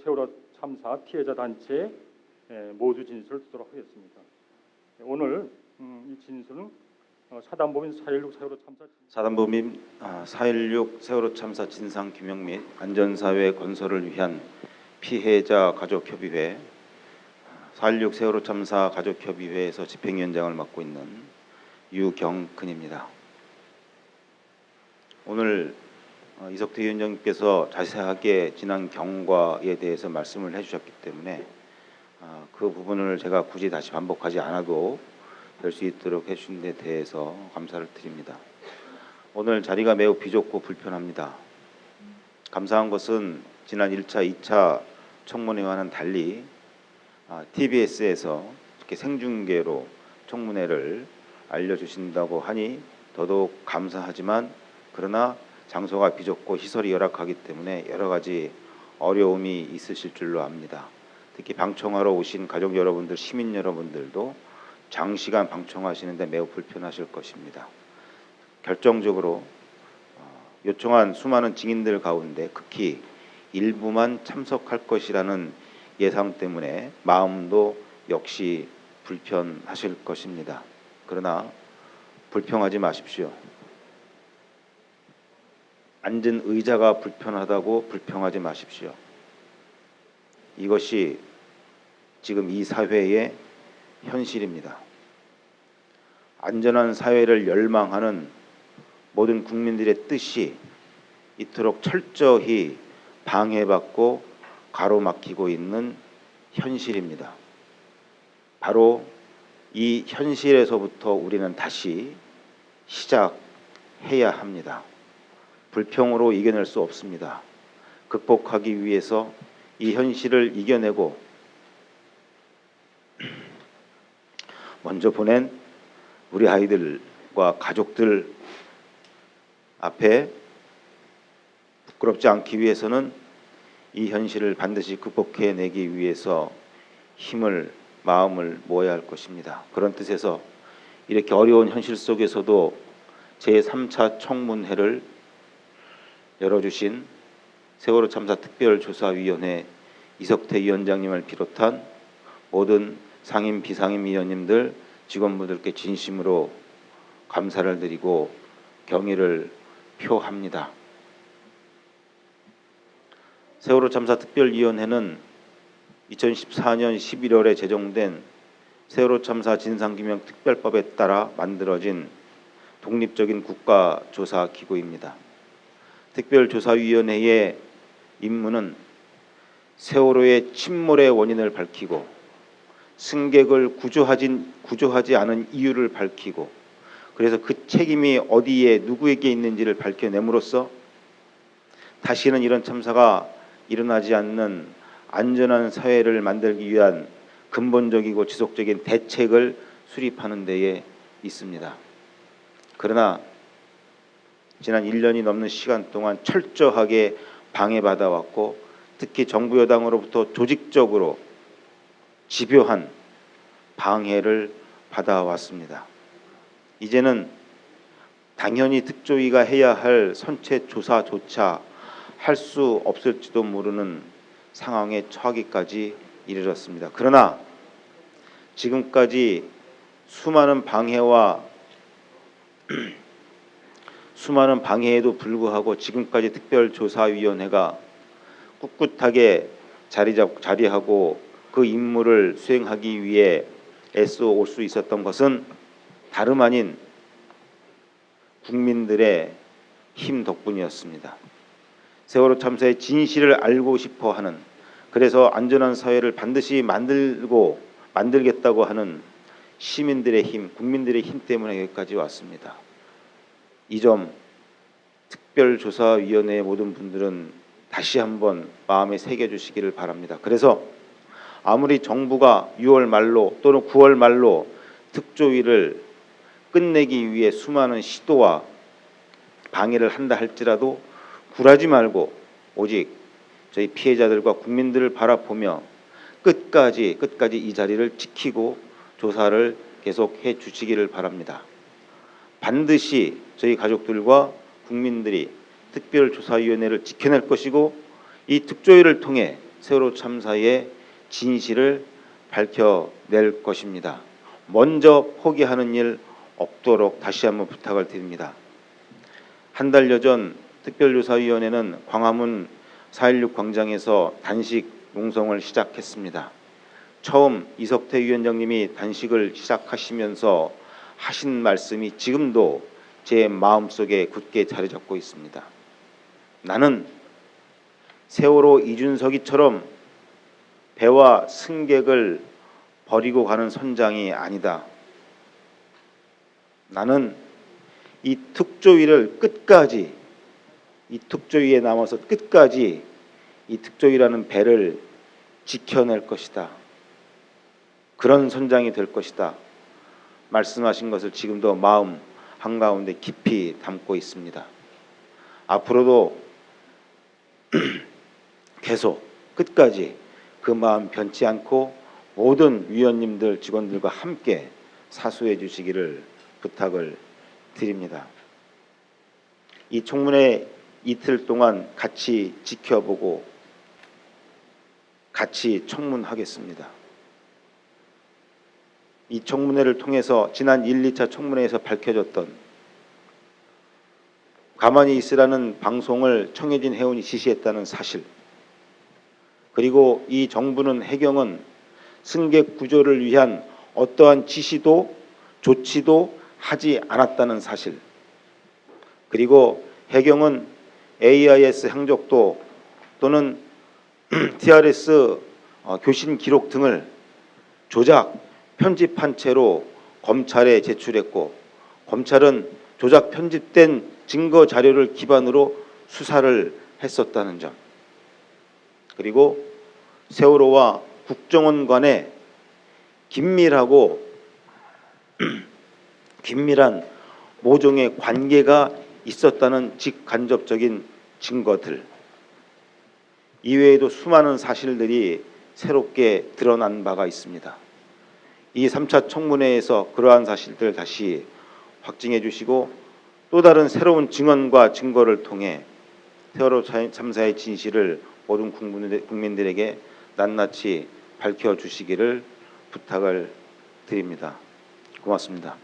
세월호 참사 피해자 단체 모두 진술을 듣도록 하겠습니다. 오늘 이 진술은 사단법인 4.16 세월호 참사 사단법인 4.16 세월호 참사 진상 규명 및 안전사회 건설을 위한 피해자 가족협의회 4.16 세월호 참사 가족협의회에서 집행위원장을 맡고 있는 유경근입니다. 오늘 이석태 위원장님께서 자세하게 지난 경과에 대해서 말씀을 해주셨기 때문에 그 부분을 제가 굳이 다시 반복하지 않아도 될 수 있도록 해주신 데 대해서 감사를 드립니다. 오늘 자리가 매우 비좁고 불편합니다. 감사한 것은 지난 1차, 2차 청문회와는 달리 TBS에서 이렇게 생중계로 청문회를 알려주신다고 하니 더더욱 감사하지만 그러나 장소가 비좁고 시설이 열악하기 때문에 여러 가지 어려움이 있으실 줄로 압니다. 특히 방청하러 오신 가족 여러분들, 시민 여러분들도 장시간 방청하시는데 매우 불편하실 것입니다. 결정적으로 요청한 수많은 증인들 가운데 극히 일부만 참석할 것이라는 예상 때문에 마음도 역시 불편하실 것입니다. 그러나 불평하지 마십시오. 앉은 의자가 불편하다고 불평하지 마십시오. 이것이 지금 이 사회의 현실입니다. 안전한 사회를 열망하는 모든 국민들의 뜻이 이토록 철저히 방해받고 가로막히고 있는 현실입니다. 바로 이 현실에서부터 우리는 다시 시작해야 합니다. 불평으로 이겨낼 수 없습니다. 극복하기 위해서 이 현실을 이겨내고 먼저 보낸 우리 아이들과 가족들 앞에 부끄럽지 않기 위해서는 이 현실을 반드시 극복해내기 위해서 힘을, 마음을 모아야 할 것입니다. 그런 뜻에서 이렇게 어려운 현실 속에서도 제3차 청문회를 열어주신 세월호 참사 특별조사위원회 이석태 위원장님을 비롯한 모든 상임, 비상임 위원님들, 직원분들께 진심으로 감사를 드리고 경의를 표합니다. 세월호 참사 특별위원회는 2014년 11월에 제정된 세월호 참사 진상규명 특별법에 따라 만들어진 독립적인 국가조사기구입니다. 특별조사위원회의 임무는 세월호의 침몰의 원인을 밝히고 승객을 구조하지 않은 이유를 밝히고 그래서 그 책임이 어디에 누구에게 있는지를 밝혀냄으로써 다시는 이런 참사가 일어나지 않는 안전한 사회를 만들기 위한 근본적이고 지속적인 대책을 수립하는 데에 있습니다. 그러나 지난 1년이 넘는 시간 동안 철저하게 방해받아 왔고 특히 정부 여당으로부터 조직적으로 집요한 방해를 받아왔습니다. 이제는 당연히 특조위가 해야 할 선체 조사조차 할 수 없을지도 모르는 상황에 처하기까지 이르렀습니다. 그러나 지금까지 수많은 방해에도 불구하고 지금까지 특별조사위원회가 꿋꿋하게 자리하고 그 임무를 수행하기 위해 애써 올 수 있었던 것은 다름 아닌 국민들의 힘 덕분이었습니다. 세월호 참사의 진실을 알고 싶어하는, 그래서 안전한 사회를 반드시 만들겠다고 하는 시민들의 힘, 국민들의 힘 때문에 여기까지 왔습니다. 이 점 특별조사위원회의 모든 분들은 다시 한번 마음에 새겨주시기를 바랍니다. 그래서 아무리 정부가 6월 말로 또는 9월 말로 특조위를 끝내기 위해 수많은 시도와 방해를 한다 할지라도 굴하지 말고 오직 저희 피해자들과 국민들을 바라보며 끝까지 이 자리를 지키고 조사를 계속해 주시기를 바랍니다. 반드시 저희 가족들과 국민들이 특별조사위원회를 지켜낼 것이고 이 특조위를 통해 세월호 참사의 진실을 밝혀낼 것입니다. 먼저 포기하는 일 없도록 다시 한번 부탁을 드립니다. 한 달여 전 특별조사위원회는 광화문 4.16 광장에서 단식 농성을 시작했습니다. 처음 이석태 위원장님이 단식을 시작하시면서 하신 말씀이 지금도 제 마음속에 굳게 자리 잡고 있습니다. 나는 세월호 이준석이처럼 배와 승객을 버리고 가는 선장이 아니다. 나는 이 특조위를 끝까지, 이 특조위에 남아서 끝까지 이 특조위라는 배를 지켜낼 것이다. 그런 선장이 될 것이다. 말씀하신 것을 지금도 마음 한가운데 깊이 담고 있습니다. 앞으로도 계속 끝까지 그 마음 변치 않고 모든 위원님들 직원들과 함께 사수해 주시기를 부탁을 드립니다. 이 청문회 이틀 동안 같이 지켜보고 같이 청문하겠습니다. 이 청문회를 통해서 지난 1, 2차 청문회에서 밝혀졌던 가만히 있으라는 방송을 청해진 회원이 지시했다는 사실, 그리고 이 정부는 해경은 승객 구조를 위한 어떠한 지시도 조치도 하지 않았다는 사실, 그리고 해경은 AIS 행적도 또는 TRS 교신 기록 등을 조작, 편집한 채로 검찰에 제출했고 검찰은 조작 편집된 증거 자료를 기반으로 수사를 했었다는 점, 그리고 세월호와 국정원 간에 긴밀하고 긴밀한 모종의 관계가 있었다는 직간접적인 증거들, 이외에도 수많은 사실들이 새롭게 드러난 바가 있습니다. 이 3차 청문회에서 그러한 사실들 다시 확증해 주시고 또 다른 새로운 증언과 증거를 통해 세월호 참사의 진실을 모든 국민들에게 낱낱이 밝혀주시기를 부탁을 드립니다. 고맙습니다.